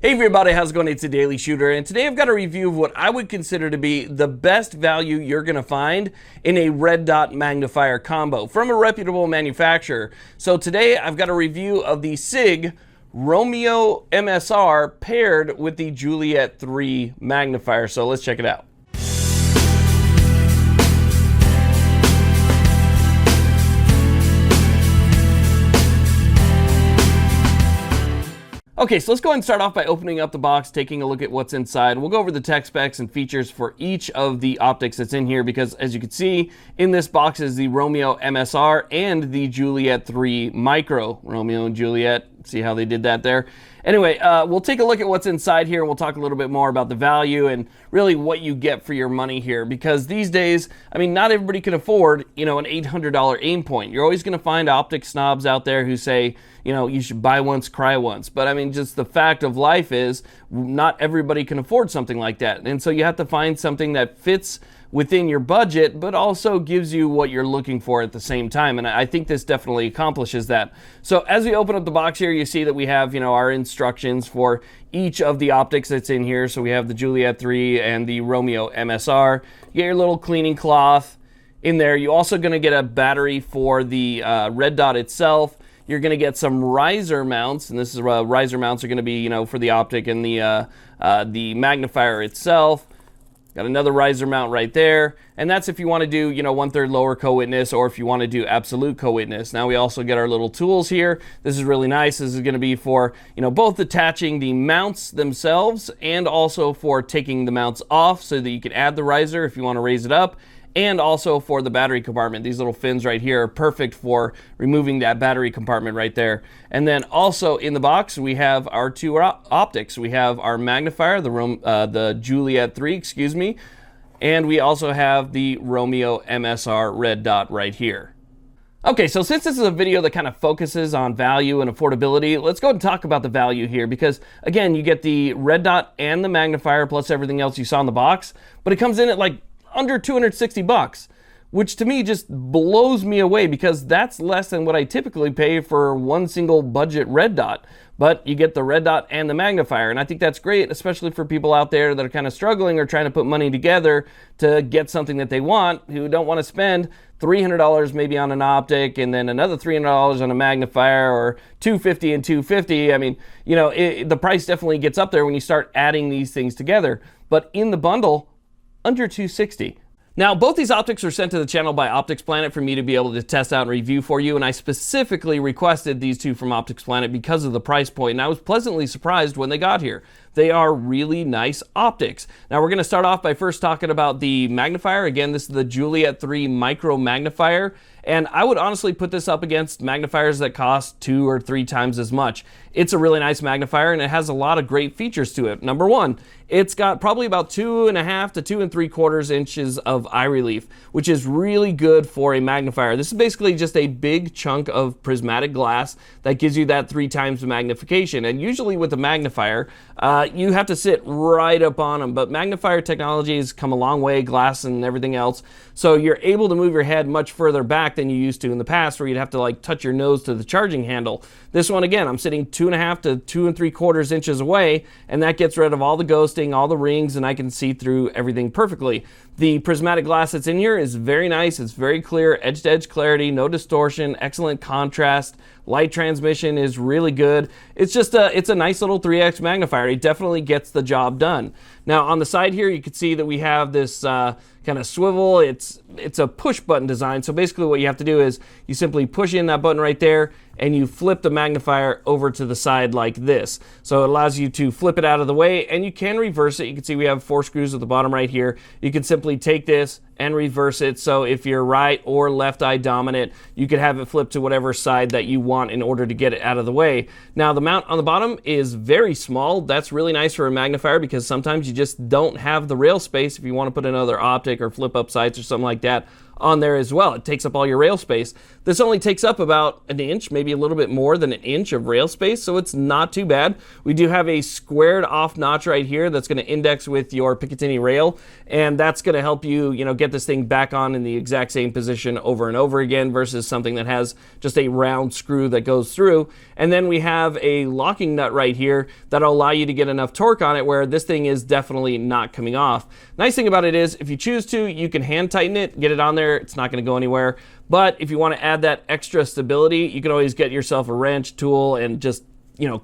Hey everybody, how's it going? It's a Daily Shooter, and today I've got a review of what I would consider to be the best value you're going to find in a red dot magnifier combo from a reputable manufacturer. So today I've got a review of the SIG Romeo MSR paired with the Juliet 3 magnifier. So let's check it out. Okay, so let's go ahead and start off by opening up the box, taking a look at what's inside. We'll go over the tech specs and features for each of the optics that's in here because, as you can see, in this box is the Romeo MSR and the Juliet 3 Micro. Romeo and Juliet, see how they did that there? Anyway, we'll take a look at what's inside here and we'll talk a little bit more about the value and really what you get for your money here, because these days, I mean, not everybody can afford, an $800 aim point. You're always going to find optic snobs out there who say, you should buy once, cry once. But I mean, just the fact of life is not everybody can afford something like that. And so you have to find something that fits within your budget, but also gives you what you're looking for at the same time. And I think this definitely accomplishes that. So as we open up the box here, you see that we have, our instructions for each of the optics that's in here. So we have the Juliet 3 and the Romeo MSR. You get your little cleaning cloth in there. You're also going to get a battery for the red dot itself. You're going to get some riser mounts, and this is riser mounts are going to be, for the optic and the magnifier itself. Got another riser mount right there, and that's if you want to do, 1/3 lower co-witness, or if you want to do absolute co-witness. Now we also get our little tools here. This is really nice. This is going to be for, both attaching the mounts themselves and also for taking the mounts off so that you can add the riser if you want to raise it up. And also for the battery compartment. These little fins right here are perfect for removing that battery compartment right there. And then also in the box, we have our two optics. We have our magnifier, the Juliet 3, and we also have the Romeo MSR red dot right here. Okay, so since this is a video that kind of focuses on value and affordability, let's go ahead and talk about the value here because, again, you get the red dot and the magnifier plus everything else you saw in the box, but it comes in at like under $260, which to me just blows me away because that's less than what I typically pay for one single budget red dot. But you get the red dot and the magnifier, and I think that's great, especially for people out there that are kind of struggling or trying to put money together to get something that they want, who don't want to spend $300 maybe on an optic and then another $300 on a magnifier, or $250 and $250. I mean, the price definitely gets up there when you start adding these things together. But in the bundle, under $260. Now, both these optics were sent to the channel by Optics Planet for me to be able to test out and review for you, and I specifically requested these two from Optics Planet because of the price point, and I was pleasantly surprised when they got here. They are really nice optics. Now, we're going to start off by first talking about the magnifier. Again, this is the Juliet 3 Micro Magnifier, and I would honestly put this up against magnifiers that cost 2 or 3 times as much. It's a really nice magnifier, and it has a lot of great features to it. Number one, it's got probably about 2.5 to 2 3/4 inches of eye relief, which is really good for a magnifier. This is basically just a big chunk of prismatic glass that gives you that 3 times magnification. And usually with a magnifier, you have to sit right up on them, but magnifier technology has come a long way, glass and everything else, so you're able to move your head much further back than you used to in the past, where you'd have to like touch your nose to the charging handle. This one, again, I'm sitting 2.5 to 2 3/4 inches away, and that gets rid of all the ghosting, all the rings, and I can see through everything perfectly. The prismatic glass that's in here is very nice. It's very clear, edge-to-edge clarity, no distortion, excellent contrast. Light transmission is really good. It's just it's a nice little 3x magnifier. It definitely gets the job done. Now on the side here, you can see that we have this kind of swivel. It's a push button design. So basically what you have to do is you simply push in that button right there and you flip the magnifier over to the side like this. So it allows you to flip it out of the way, and you can reverse it. You can see we have 4 screws at the bottom right here. You can simply take this and reverse it. So if you're right or left eye dominant, you could have it flip to whatever side that you want in order to get it out of the way. Now the mount on the bottom is very small. That's really nice for a magnifier because sometimes you just don't have the rail space if you want to put another optic or flip up sights or something like that on there as well. It takes up all your rail space. This only takes up about an inch, maybe a little bit more than an inch of rail space, so it's not too bad. We do have a squared off notch right here that's going to index with your Picatinny rail, and that's going to help you, get this thing back on in the exact same position over and over again versus something that has just a round screw that goes through. And then we have a locking nut right here that'll allow you to get enough torque on it where this thing is definitely not coming off. Nice thing about it is if you choose to, you can hand tighten it, get it on there. It's not going to go anywhere. But if you want to add that extra stability, you can always get yourself a wrench tool and just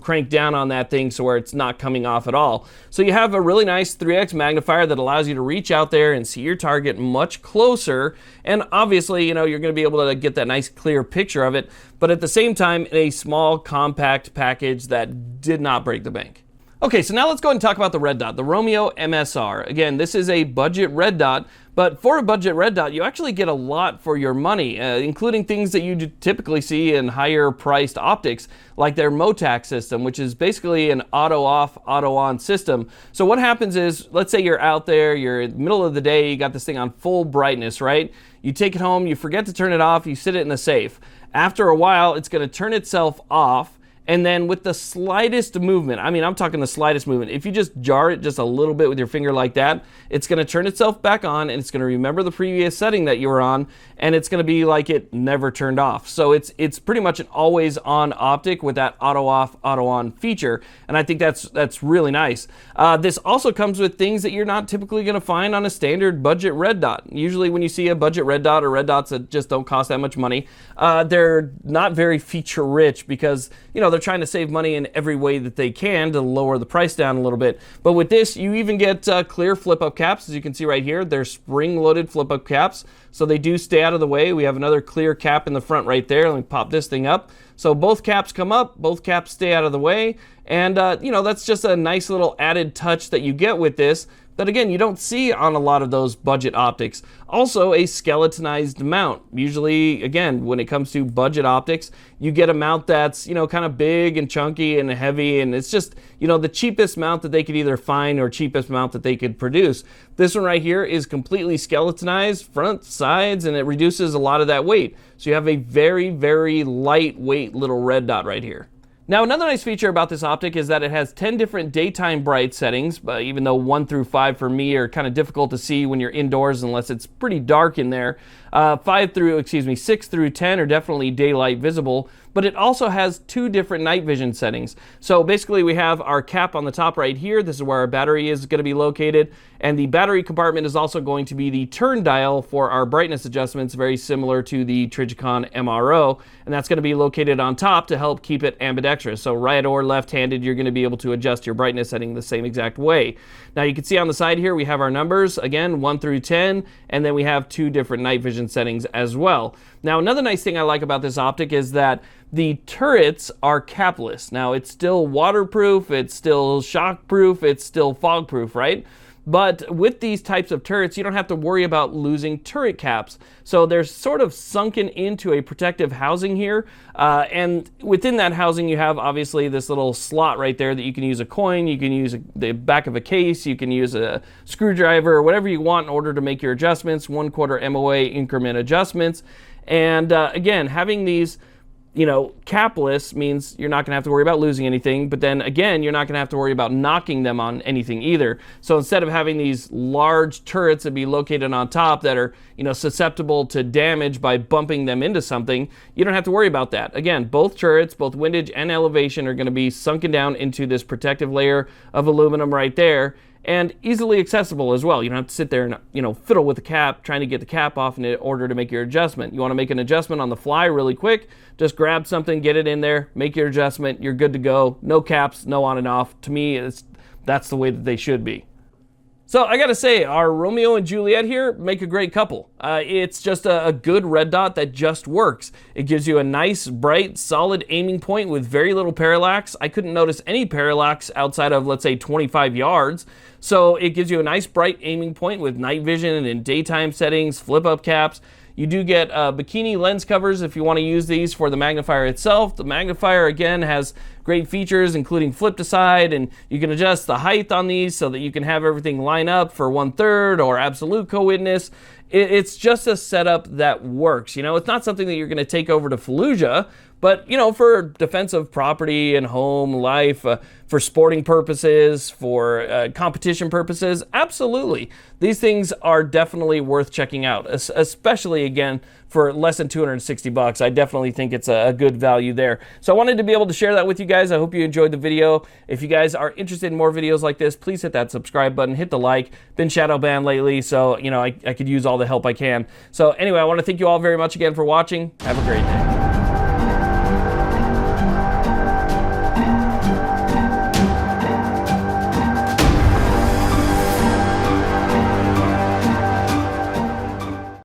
crank down on that thing so where it's not coming off at all. So you have a really nice 3x magnifier that allows you to reach out there and see your target much closer. And obviously, you're going to be able to get that nice clear picture of it, but at the same time, in a small compact package that did not break the bank. Okay, so now let's go ahead and talk about the red dot, the Romeo MSR. Again, this is a budget red dot, but for a budget red dot, you actually get a lot for your money, including things that you typically see in higher priced optics, like their MOTAC system, which is basically an auto off, auto on system. So what happens is, let's say you're out there, you're in the middle of the day, you got this thing on full brightness, right? You take it home, you forget to turn it off, you sit it in the safe. After a while, it's going to turn itself off. And then with the slightest movement, I'm talking the slightest movement, if you just jar it just a little bit with your finger like that, it's going to turn itself back on and it's going to remember the previous setting that you were on, and it's going to be like it never turned off. So it's pretty much an always on optic with that auto off, auto on feature, and I think that's really nice. This also comes with things that you're not typically going to find on a standard budget red dot. Usually when you see a budget red dot or red dots that just don't cost that much money, they're not very feature rich because, they're trying to save money in every way that they can to lower the price down a little bit. But with this, you even get clear flip-up caps. As you can see right here, they're spring-loaded flip-up caps, so they do stay out of the way. We have another clear cap in the front right there. Let me pop this thing up. So both caps come up, both caps stay out of the way, and that's just a nice little added touch that you get with this that, again, you don't see on a lot of those budget optics. Also, a skeletonized mount. Usually, again, when it comes to budget optics, you get a mount that's, kind of big and chunky and heavy, and it's just, the cheapest mount that they could either find or cheapest mount that they could produce. This one right here is completely skeletonized, front, sides, and it reduces a lot of that weight. So you have a very, very lightweight little red dot right here. Now, another nice feature about this optic is that it has 10 different daytime bright settings, but even though 1 through 5 for me are kind of difficult to see when you're indoors unless it's pretty dark in there. 6 through 10 are definitely daylight visible, but it also has 2 different night vision settings. So basically we have our cap on the top right here. This is where our battery is going to be located, and the battery compartment is also going to be the turn dial for our brightness adjustments, very similar to the Trijicon MRO, and that's going to be located on top to help keep it ambidextrous. So right or left-handed, you're going to be able to adjust your brightness setting the same exact way. Now you can see on the side here we have our numbers, again 1 through 10, and then we have 2 different night vision settings as well. Now another nice thing I like about this optic is that the turrets are capless. Now it's still waterproof, it's still shockproof, it's still fogproof, right? But with these types of turrets, you don't have to worry about losing turret caps. So they're sort of sunken into a protective housing here. And within that housing, you have obviously this little slot right there that you can use a coin, you can use the back of a case, you can use a screwdriver, or whatever you want in order to make your adjustments, 1/4 MOA increment adjustments. And again, having these capless means you're not going to have to worry about losing anything, but then again, you're not going to have to worry about knocking them on anything either. So instead of having these large turrets that be located on top that are, susceptible to damage by bumping them into something, you don't have to worry about that. Again, both turrets, both windage and elevation, are going to be sunken down into this protective layer of aluminum right there, and easily accessible as well. You don't have to sit there and fiddle with the cap, trying to get the cap off in order to make your adjustment. You want to make an adjustment on the fly really quick, just grab something, get it in there, make your adjustment, you're good to go. No caps, no on and off. To me, that's the way that they should be. So I gotta say, our Romeo and Juliet here make a great couple. It's just a good red dot that just works. It gives you a nice, bright, solid aiming point with very little parallax. I couldn't notice any parallax outside of, let's say, 25 yards. So it gives you a nice, bright aiming point with night vision and daytime settings, flip-up caps. You do get bikini lens covers if you want to use these for the magnifier itself. The magnifier, again, has great features, including flip to side, and you can adjust the height on these so that you can have everything line up for 1/3 or absolute co-witness. It's just a setup that works. You know, it's not something that you're going to take over to Fallujah, but, you know, for defensive property and home life, for sporting purposes, for competition purposes, absolutely. These things are definitely worth checking out, especially, again, for less than 260 bucks. I definitely think it's a good value there. So I wanted to be able to share that with you guys. I hope you enjoyed the video. If you guys are interested in more videos like this, please hit that subscribe button, hit the like. Been shadow banned lately, so, you know, I could use all the help I can. So anyway, I want to thank you all very much again for watching. Have a great day.